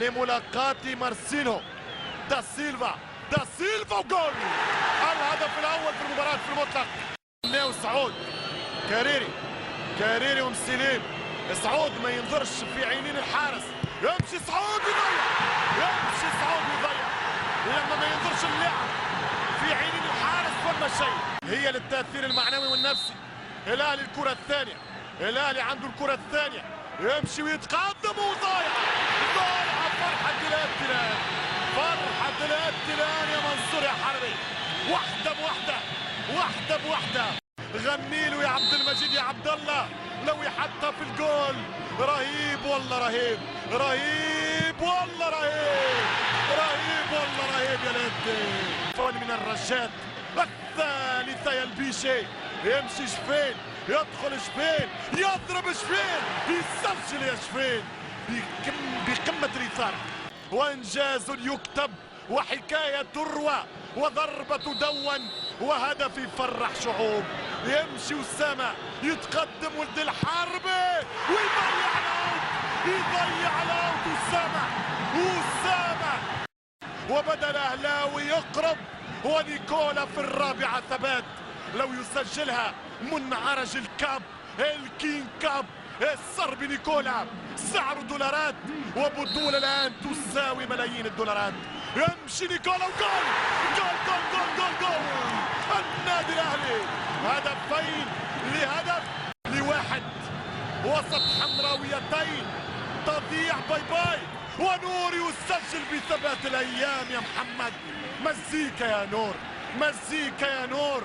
لملاقاة مارسيلو دا سيلفا وجول الهدف الاول في المباراة في المطلق. ناو سعود كاريري ومسليم. سعود ما ينظرش في عينين الحارس، يمشي سعود يضيع لما ما ينظرش اللاعب في عينين الحارس فما شيء. هي للتأثير المعنوي والنفسي. الاهلي الكرة الثانية، الاهلي عنده الكرة الثانية، يمشي ويتقدم وضايعة فرحة الابتلال يا منصور يا حربي. واحدة بوحدة غني له يا عبد المجيد يا عبد الله لو يحطها في الجول. رهيب والله رهيب يا ليدي. فول من الرشاد الثالثة يا البيشي. يمشي شفين، يدخل شفين، يضرب شفين، يسجل يا شفين بقمة الإثارة وإنجاز يكتب وحكاية تروى وضربة تدون وهدف يفرح شعوب. يمشي أسامة يتقدم ولد الحربي يضيع الاوت أسامة وبدا الأهلاوي يقرب ونيكولا في الرابعة ثبات لو يسجلها منعرج الكين كاب الصربي نيكولا سعره دولارات وبطولة الآن تساوي ملايين الدولارات. يمشي نيكولا وجول النادي الأهلي هدفين لواحد وسط حمراويتين تضيع باي ونور يسجل بثبات الأيام يا محمد. مزيكا يا نور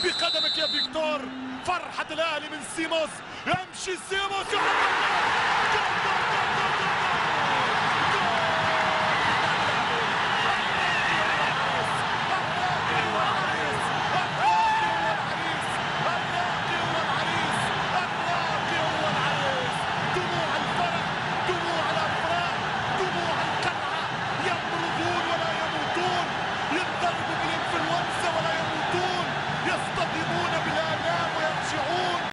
بقدمك يا فيكتور. فرحة الأهلي من سيموس. يمشي سيموس